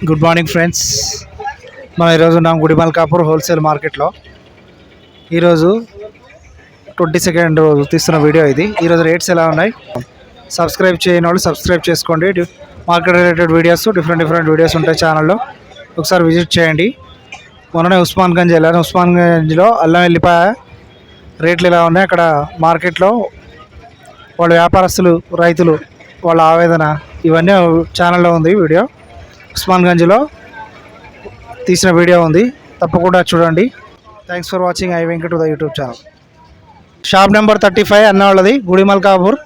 Good morning friends. మనం ఈరోజు ఉన్నాం గుడిమల్కాపూర్ హోల్సేల్ మార్కెట్లో. ఈరోజు 22nd రోజు తీస్తున్న వీడియో ఇది. ఈరోజు రేట్స్ ఎలా ఉన్నాయి, సబ్స్క్రైబ్ చేయని వాళ్ళు సబ్స్క్రైబ్ చేసుకోండి. Market related videos, different videos ఉంటాయి ఛానల్లో, ఒకసారి విజిట్ చేయండి. మొన్ననే ఉస్మాన్గంజ్ వెళ్ళాను. ఉస్మాన్గంజ్లో అల్లం వెల్లిపాయ రేట్లు ఎలా ఉన్నాయి, అక్కడ మార్కెట్లో వాళ్ళ వ్యాపారస్తులు, రైతులు వాళ్ళ ఆవేదన, ఇవన్నీ ఛానల్లో ఉంది వీడియో. ఉస్మాన్గంజ్లో తీసిన వీడియో ఉంది, తప్పకుండా చూడండి. Thanks for watching I Venkat the YouTube channel. Shop number 35 అన్న వాళ్ళది, గుడిమల్కాపూర్.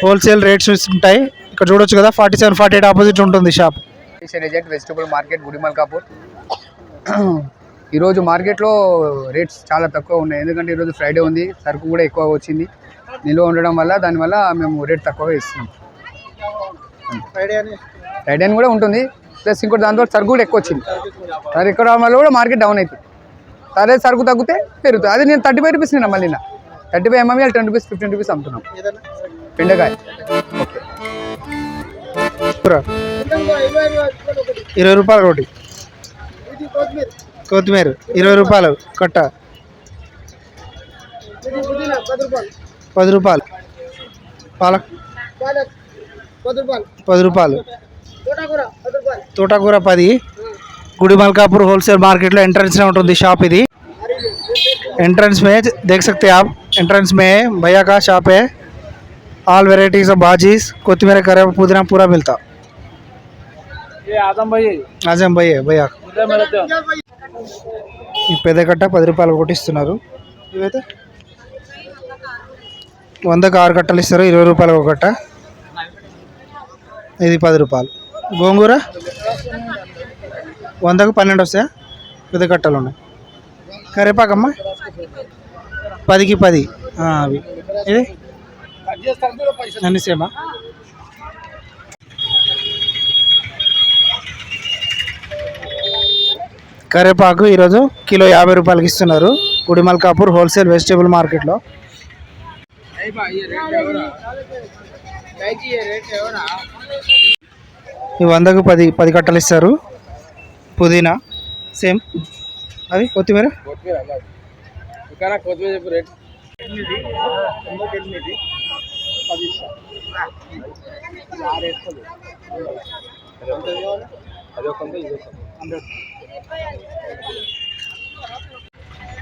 హోల్సేల్ రేట్స్ ఉంటాయి ఇక్కడ చూడొచ్చు కదా. 47-48 ఆపోజిట్ ఉంటుంది షాప్. Vegetable market Gudimalkapur. ఈరోజు మార్కెట్లో రేట్స్ చాలా తక్కువ ఉన్నాయి, ఎందుకంటే ఈరోజు ఫ్రైడే ఉంది, సరుకు కూడా ఎక్కువ వచ్చింది. నిల్వ ఉండడం వల్ల దానివల్ల మేము రేట్ తక్కువగా ఇస్తున్నాం. ఫ్రైడే అని కూడా ఉంటుంది, ప్లస్ ఇంకోటి దాంతో సరుకు కూడా ఎక్కువ వచ్చింది. సరే ఎక్కువ రావడం వల్ల కూడా మార్కెట్ డౌన్ అవుతుంది. అదే సరుకు తగ్గితే పెరుగుతుంది. అది నేను 35 రూపీస్ నేను మళ్ళీ 35 ఎంఎంఏ 10 రూపీస్ 15 రూపీస్ అమ్ముతున్నాం. బెండకాయ 20 రూపాయలు ఒకటి. కొత్తిమీర 20 రూపాయలు కట్ట. 10 రూపాయలు. పాలక్ 10 రూపాయలు. తోటకూర 10. गुड़ीमलकापुर होलसेल मार्केट में एंट्रेंस में ఉంటుంది షాప్ ఇది. एंट्रेंस में देख सकते हैं आप, एंट्रेंस में भैया का शॉप है. ऑल वेराइटीज ऑफ भाजीज, कोथिमीर, करेला, पुदीना पूरा मिलता. ये आजम भाई है भैया. ఈ పెద్ద కట్ట 10 రూపాయలు కొట్టిస్తున్నారు. ఇవైతే 100కు 6 కట్టలు ఇస్తారు, 20 రూపాయలు ఒక కట్ట. ఇది 10 రూపాయలు. గోంగూర 100కు 12 వస్తాయా, పెద్ద కట్టలు ఉన్నాయి. కరేపాకమ్మ 10కి 10. అవి ఇది అన్ని సేమా. కరేపాకు ఈరోజు కిలో 50 రూపాయలకి ఇస్తున్నారు గుడిమల్కాపూర్ హోల్సేల్ వెజిటేబుల్ మార్కెట్లో. ఈ 100కు 10 కట్టలు ఇస్తారు. పుదీనా సేమ్. అది కొత్తిమీర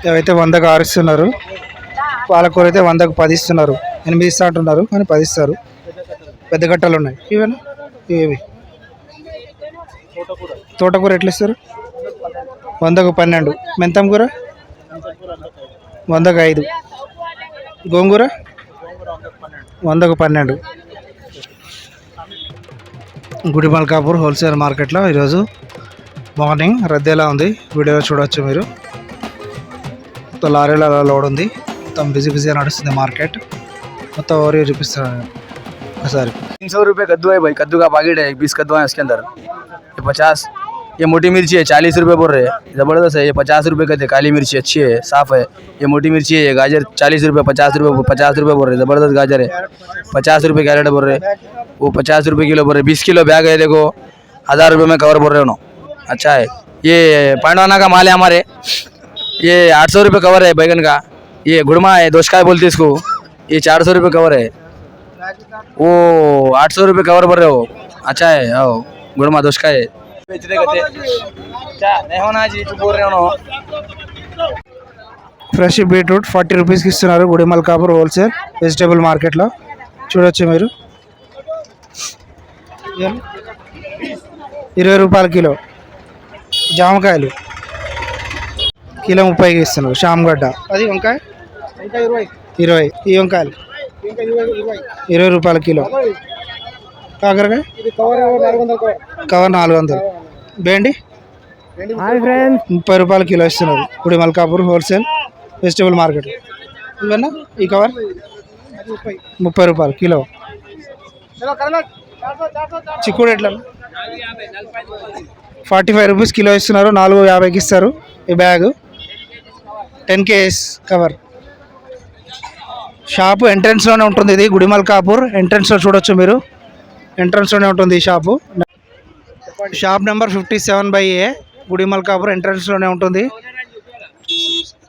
ఇవైతే 100కు 6 ఇస్తున్నారు. పాలకూర అయితే 100కు 10 ఇస్తున్నారు. 8 ఇస్తా అంటున్నారు కానీ 10 ఇస్తారు. పెద్ద కట్టలు ఉన్నాయి. ఇవేనా ఇవి. తోటకూర ఎట్లా ఇస్తారు? 100కు 12. మెంతం కూర 100కు 5. గోంగూర 100కు 12. గుడిమల్కాపూర్ హోల్సేల్ మార్కెట్లో ఈరోజు మార్నింగ్ రద్దీ ఎలా ఉంది వీడియోలో చూడవచ్చు మీరు. మొత్తం లారీల లోడ్ ఉంది, మొత్తం బిజీ నడుస్తుంది మార్కెట్. మొత్తం ఓవర్ చూపిస్తున్నాను ఒకసారి. 300 रुपये कद्दू है भाई, कद्दू का पैकेट है, 20 कद्दू है इसके अंदर. ये 50. ये मोटी मिर्ची है 40 रुपये बोल रहे हैं, ज़बरदस्त है. ये 50 रुपये कहते हैं. काली मिर्ची अच्छी है, साफ़ है. ये मोटी मिर्ची है. ये गाजर 40 रुपये 50 रुपये बोल रहे हैं, ज़बरदस्त गाजर है. 50 रुपये कैरेट बोल रहे हैं, वो 50 रुपये किलो बोल रहे हैं. 20 किलो बैग है, देखो 1000 रुपये में कवर बोल रहे हो. अच्छा है. ये पांडवाना का माल है हमारे. ये 800 रुपये कवर है बैगन का. ये गुड़मा है, दोस्का बोलते इसको. ये 400 रुपये कवर है. वो 800 रुपये कवर भर रहे हो. अच्छा है. आओ गुड़मा दोस्का है. नहीं होना जी, तू बोल रहे हो. ఫ్రెష్ బీట్రూట్ 40 రూపీస్కి ఇస్తున్నారు గుడిమల్కాపూర్ హోల్సేల్ వెజిటేబుల్ మార్కెట్లో. చూడొచ్చు మీరు. 20 రూపాయల కిలో. జామకాయలు కిలో 30కి ఇస్తున్నారు. షామ్గడ్డ అది వంకాయ 20. ఈ వంకాయలు 20 రూపాయల కిలో. కాకరకాయ కవర్ 400. బేండి 30 రూపాయల కిలో ఇస్తున్నారు గుడిమల్కాపూర్ హోల్సేల్ వెజిటేబుల్ మార్కెట్. ఇవన్నా ఈ కవర్ 30 రూపాయలు కిలో. చిక్కుడు ఎట్లా 45 రూపీస్ కిలో ఇస్తున్నారు. 450కి ఇస్తారు ఈ బ్యాగ్. 10 kgs cover. షాపు ఎంట్రన్స్లోనే ఉంటుంది. ఇది గుడిమల్కాపూర్ ఎంట్రన్స్లో చూడొచ్చు మీరు. ఎంట్రన్స్లోనే ఉంటుంది ఈ షాపు. షాప్ నెంబర్ 57/A గుడి మల్కాపూర్ ఎంట్రన్స్లోనే ఉంటుంది.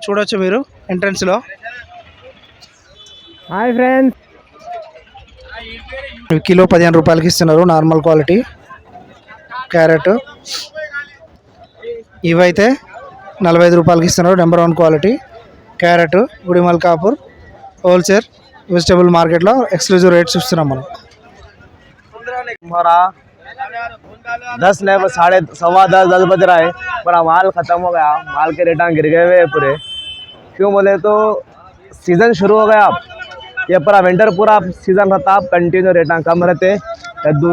చూడొచ్చు మీరు ఎంట్రన్స్లో. హాయ్ ఫ్రెండ్స్, కిలో 15 రూపాయలకి ఇస్తున్నారు నార్మల్ క్వాలిటీ క్యారెట్. ఇవైతే 45 రూపాయలకి ఇస్తున్నారు నెంబర్ 1 క్వాలిటీ క్యారెట్. గుడి మల్కాపూర్ హోల్సేల్ వెజిటబుల్ మార్కెట్లో ఎక్స్క్లూజివ్ రేట్స్ ఇస్తున్నాం మనం. हमारा 10 नहीं, बस 10:15 बज रहा है, पर माल ख़त्म हो गया. माल के रेट गिर गए हुए हैं पूरे. क्यों बोले तो सीज़न शुरू हो गया. अब ये पूरा विंटर पूरा सीज़न रहता, अब कंटिन्यू रेट कम रहते. कद्दू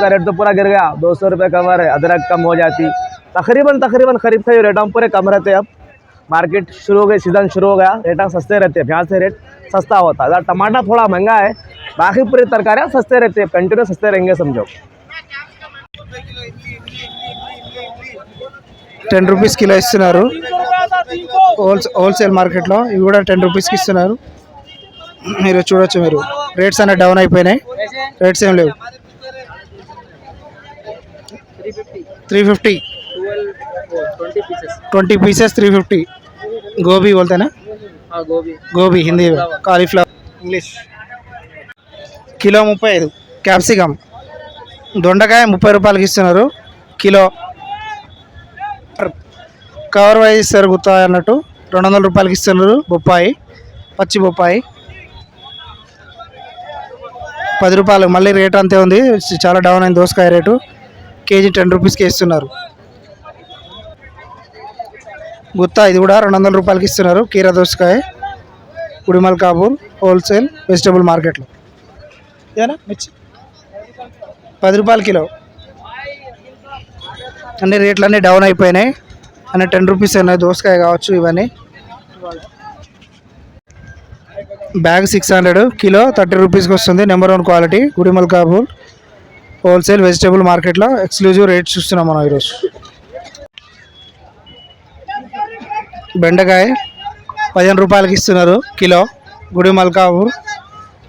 का रेट तो पूरा गिर गया, 200 रुपये कम है. अदरक कम हो जाती. तकरीबन खरीफ के रेट पूरे कम रहते. अब मार्केट शुरू हो गई, सीज़न शुरू हो गया, रेट सस्ते रहते हैं. यहाँ से रेट सस्ता होता है. टमाटर थोड़ा महंगा है, बाकी पूरी तरकारियाँ सस्ते रहते हैं. कंटिन्यू सस्ते रहेंगे समझो. 10 రూపీస్ కిలో ఇస్తున్నారు హోల్సేల్ మార్కెట్లో. ఇవి కూడా 10 రూపీస్కి ఇస్తున్నారు. మీరు చూడొచ్చు. మీరు రేట్స్ అనేవి డౌన్ అయిపోయినాయి, రేట్స్ ఏం లేవు. 350 20 पीसेस 350. गोभी बोलते हैं ना, गोभी हिंदी में, कालीफ्लावर इंग्लिश. కిలో 35. క్యాప్సికమ్ దొండకాయ 30 రూపాయలకి ఇస్తున్నారు కిలో. కవర్ వైజ్ ఇస్తారు గుత్తా అన్నట్టు. 200 రూపాయలకి ఇస్తున్నారు బొప్పాయి, పచ్చి బొప్పాయి 10 రూపాయలు. మళ్ళీ రేట్ అంతే ఉంది, చాలా డౌన్ అయింది. దోసకాయ రేటు కేజీ 10 రూపీస్కి ఇస్తున్నారు. గుత్తా ఇది కూడా 200 రూపాయలకి ఇస్తున్నారు. కీరా దోసకాయ గుడి మల్కాపూర్ హోల్సేల్ వెజిటబుల్ మార్కెట్లో. ఏనా మిర్చి 10 రూపాయల కిలో. అన్ని రేట్లు అన్నీ డౌన్ అయిపోయినాయి, అన్నీ 10 రూపీస్ అయినాయి. దోసకాయ కావచ్చు ఇవన్నీ. బ్యాగ్ 600, కిలో 30 రూపీస్కి వస్తుంది. నెంబర్ 1 క్వాలిటీ గుడి మల్కాపూర్ హోల్సేల్ వెజిటబుల్ మార్కెట్లో ఎక్స్క్లూజివ్ రేట్స్ చూస్తున్నాం మనం ఈరోజు. బెండకాయ 15 రూపాయలకి ఇస్తున్నారు కిలో. గుడి మల్కాపూర్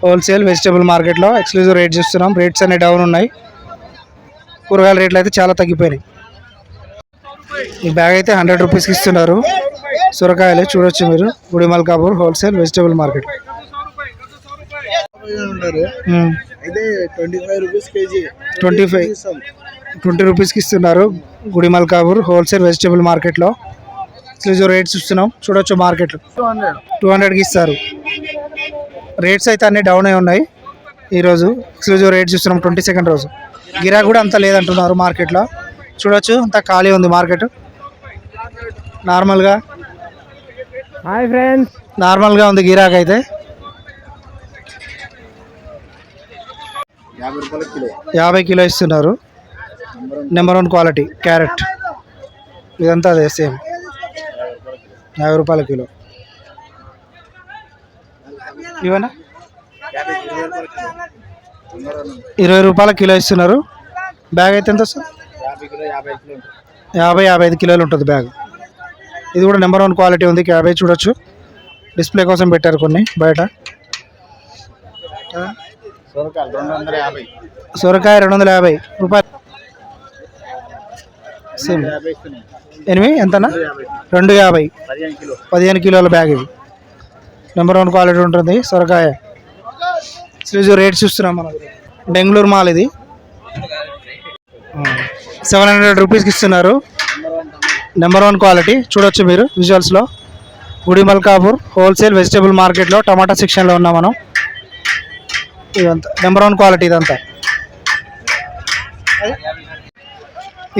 హోల్సేల్ వెజిటబుల్ మార్కెట్లో ఎక్స్క్లూజివ్ రేట్స్ ఇస్తున్నాం. రేట్స్ అన్నీ డౌన్ ఉన్నాయి. కూరగాయల రేట్లు అయితే చాలా తగ్గిపోయినాయి. ఈ బ్యాగ్ అయితే 100 రూపీస్కి ఇస్తున్నారు. సొరకాయలు చూడొచ్చు మీరు గుడి మల్కాపూర్ హోల్సేల్ వెజిటబుల్ మార్కెట్. 20 రూపీస్కి ఇస్తున్నారు గుడి మల్కాపూర్ హోల్సేల్ వెజిటబుల్ మార్కెట్లో ఎక్స్క్లూజివ్ రేట్స్ ఇస్తున్నాం. చూడొచ్చు మార్కెట్లో 200కి ఇస్తారు. రేట్స్ అయితే అన్నీ డౌన్ అయి ఉన్నాయి ఈరోజు. ఎక్స్క్లూజివ్ రేట్స్ ఇస్తున్నాం 22nd రోజు. గిరాకీ కూడా అంత లేదంటున్నారు మార్కెట్లో. చూడొచ్చు అంతా ఖాళీ ఉంది మార్కెట్. నార్మల్గా హాయ్ ఫ్రెండ్స్, నార్మల్గా ఉంది గిరాకీ అయితే. 50 కిలో ఇస్తున్నారు. Number 1 quality carrot. ఇదంతా అదే సేమ్ 50 రూపాయల కిలో. ఇవన్నా 20 రూపాయల కిలో ఇస్తున్నారు. బ్యాగ్ అయితే ఎంత వస్తుంది? 50-55 కిలోలు ఉంటుంది బ్యాగ్. ఇది కూడా నెంబర్ 1 క్వాలిటీ ఉంది క్యాబేజ్. చూడొచ్చు డిస్ప్లే కోసం పెట్టారు కొన్ని బయట. సొరకాయ 250 రూపాయలు. సేమ్ 8 ఎంతనా? 250. 15 కిలోల బ్యాగ్. ఇది నెంబర్ 1 క్వాలిటీ ఉంటుంది సొరకాయ. ఎక్స్క్లూజివ్ రేట్స్ చూస్తున్నాం మనం. బెంగళూరు మాల్ ఇది 700 రూపీస్కి ఇస్తున్నారు. నెంబర్ 1 క్వాలిటీ చూడొచ్చు మీరు విజువల్స్లో. గుడి మల్కాపూర్ హోల్సేల్ వెజిటబుల్ మార్కెట్లో టమాటా సెక్షన్లో ఉన్నాం మనం. ఇదంతా నెంబర్ 1 క్వాలిటీ. ఇదంతా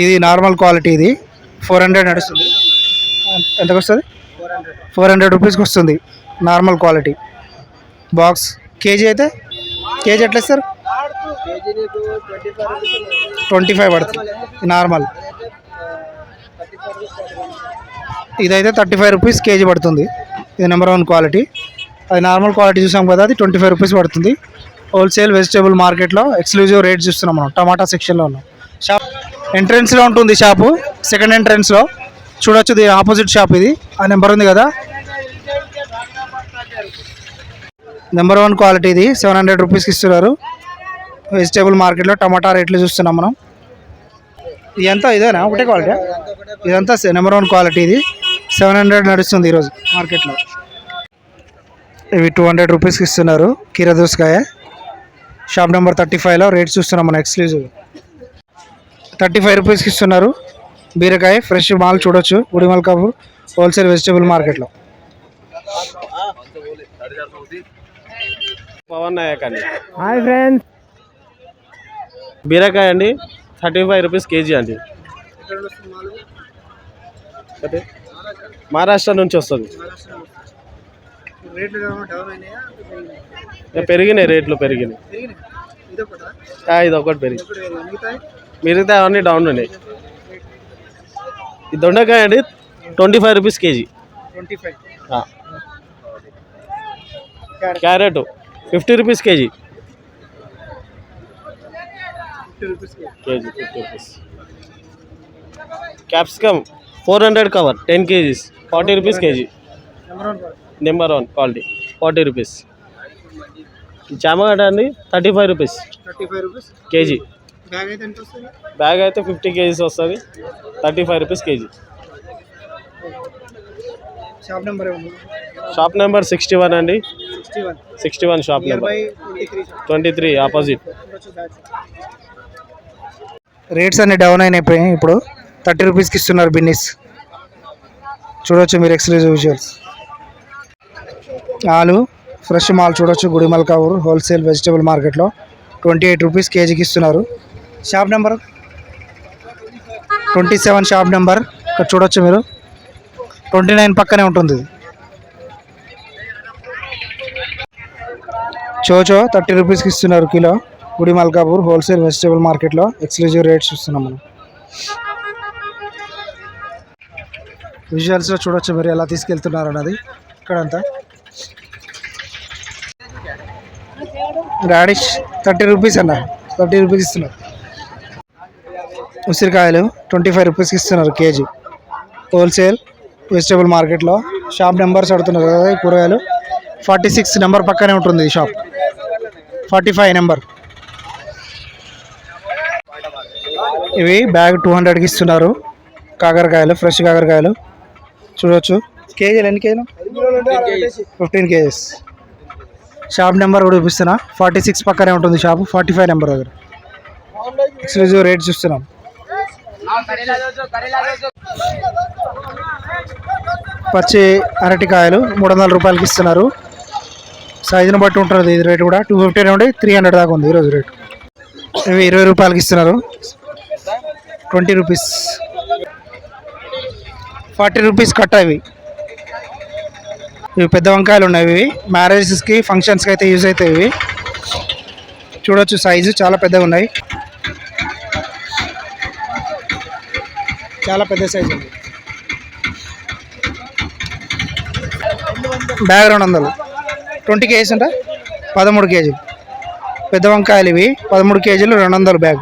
ఇది నార్మల్ క్వాలిటీ. ఇది 400 నడుస్తుంది. ఎంతకు వస్తుంది? 400 రూపీస్కి వస్తుంది నార్మల్ క్వాలిటీ బాక్స్. కేజీ అయితే కేజీ ఎట్లా ఇస్తారు? 25 పడుతుంది నార్మల్. ఇదైతే 35 రూపీస్ కేజీ పడుతుంది. ఇది నెంబర్ 1 క్వాలిటీ. అది నార్మల్ క్వాలిటీ చూసాం కదా, అది 25 రూపీస్ పడుతుంది. హోల్సేల్ వెజిటబుల్ మార్కెట్లో ఎక్స్క్లూజివ్ రేట్ చూస్తున్నాం మనం. టమాటా సెక్షన్లో ఉన్నాం. షాప్ ఎంట్రన్స్లో ఉంటుంది షాపు, సెకండ్ ఎంట్రన్స్లో. చూడొచ్చు దీని ఆపోజిట్ షాప్ ఇది. ఆ నెంబర్ ఉంది కదా, నెంబర్ 1 క్వాలిటీ. ఇది 700 రూపీస్కి ఇస్తున్నారు. వెజిటేబుల్ మార్కెట్లో టమాటా రేట్లు చూస్తున్నాం మనం. ఇదంతా ఇదేనా ఒకటే క్వాలిటీ? ఇదంతా నెంబర్ 1 క్వాలిటీ. ఇది 700 నడుస్తుంది ఈరోజు మార్కెట్లో. ఇవి 200 రూపీస్కి ఇస్తున్నారు కీర దోసకాయ. షాప్ నెంబర్ 35లో రేట్ చూస్తున్నాం మనం ఎక్స్క్లూజివ్. 35 రూపీస్కి ఇస్తున్నారు బీరకాయ. ఫ్రెష్ మాల్ చూడొచ్చు గుడిమల్కాపూర్ హోల్సేల్ వెజిటేబుల్ మార్కెట్లో. పవన్ నాయక్ అండి. Hi friends. బీరకాయ అండి 35 రూపీస్ కేజీ అండి. మహారాష్ట్ర నుంచి వస్తుంది. పెరిగినాయి, రేట్లు పెరిగినాయి. ఇది ఒకటి పెరిగి, మిగతా అవన్నీ డౌన్ ఉన్నాయి. ఈ దొండకాయ అండి 25 rupees KG. Carrot 50 rupees KG. KG 50 rupees. Capsicum 400 cover 10 KGs 40 rupees KG. Number 1 quality 40 rupees. చామగడ్డ అండి 35 రూపీస్ కేజీ. బ్యాగ్ అయితే 50 కేజీస్ వస్తుంది, 35 రూపీస్ కేజీ. షాప్ నెంబర్ 61 అండి. 61 షాప్ నెంబర్ 23 ఆపోజిట్. రేట్స్ అన్ని డౌన్ అయినాయి. ఇప్పుడు 30 రూపీస్కి ఇస్తున్నారు బిన్నీస్. చూడొచ్చు మీరు ఎక్స్క్లూజివ్ విజువల్స్. ఆలు ఫ్రెష్ మాల్ చూడొచ్చు గుడిమల్కాపూర్ హోల్సేల్ వెజిటేబుల్ మార్కెట్లో 28 రూపీస్ కేజీకి ఇస్తున్నారు. షాప్ నెంబర్ 27 షాప్ నెంబర్ ఇక్కడ చూడొచ్చు మీరు. 29 పక్కనే ఉంటుంది. చోచో 30 రూపీస్కి ఇస్తున్నారు కిలో గుడిమల్కాపూర్ హోల్సేల్ వెజిటేబుల్ మార్కెట్లో ఎక్స్క్లూజివ్ రేట్స్ చూస్తున్నాం మనం. విజువల్స్లో చూడొచ్చు మీరు ఎలా తీసుకెళ్తున్నారు అన్నది. ఇక్కడంతా రాడిష్ 30 రూపీస్ అన్న, 30 రూపీస్ ఇస్తున్నారు. ఉసిరికాయలు 25 రూపీస్కి ఇస్తున్నారు కేజీ హోల్సేల్ వెజిటేబుల్ మార్కెట్లో. షాప్ నెంబర్స్ అడుగుతున్నారు కదా. ఈ కూరగాయలు 46 నెంబర్ పక్కనే ఉంటుంది ఈ షాప్. 45 నెంబర్. ఇవి బ్యాగ్ 200కి ఇస్తున్నారు కాకరకాయలు, ఫ్రెష్ కాకరకాయలు చూడవచ్చు. కేజీలు ఎన్ని కేజీలు? 15 కేజీస్. షాప్ నెంబర్ కూడా చూపిస్తున్నా. 46 పక్కనే ఉంటుంది షాపు. 45 నెంబర్ దగ్గర ఎక్స్క్లూజివ్ రేట్ చూస్తున్నాం. పచ్చి అరటికాయలు 300 రూపాయలకి ఇస్తున్నారు. సైజుని బట్టి ఉంటుంది ఇది రేటు కూడా. 250 నుండి 300 దాకా ఉంది ఈరోజు రేటు. ఇవి 20 రూపాయలకి ఇస్తున్నారు. 20 రూపీస్. 40 రూపీస్ కట్ట. ఇవి పెద్ద వంకాయలు ఉన్నాయి. ఇవి మ్యారేజెస్కి ఫంక్షన్స్కి అయితే యూజ్ అవుతాయి. ఇవి చూడొచ్చు సైజు చాలా పెద్దగా ఉన్నాయి. చాలా పెద్ద సైజు ఉంది. బ్యాగ్ 200. 20 కేజీస్ అంట 13 కేజీలు. పెద్ద వంకాయలు ఇవి 13 కేజీలు 200 బ్యాగ్.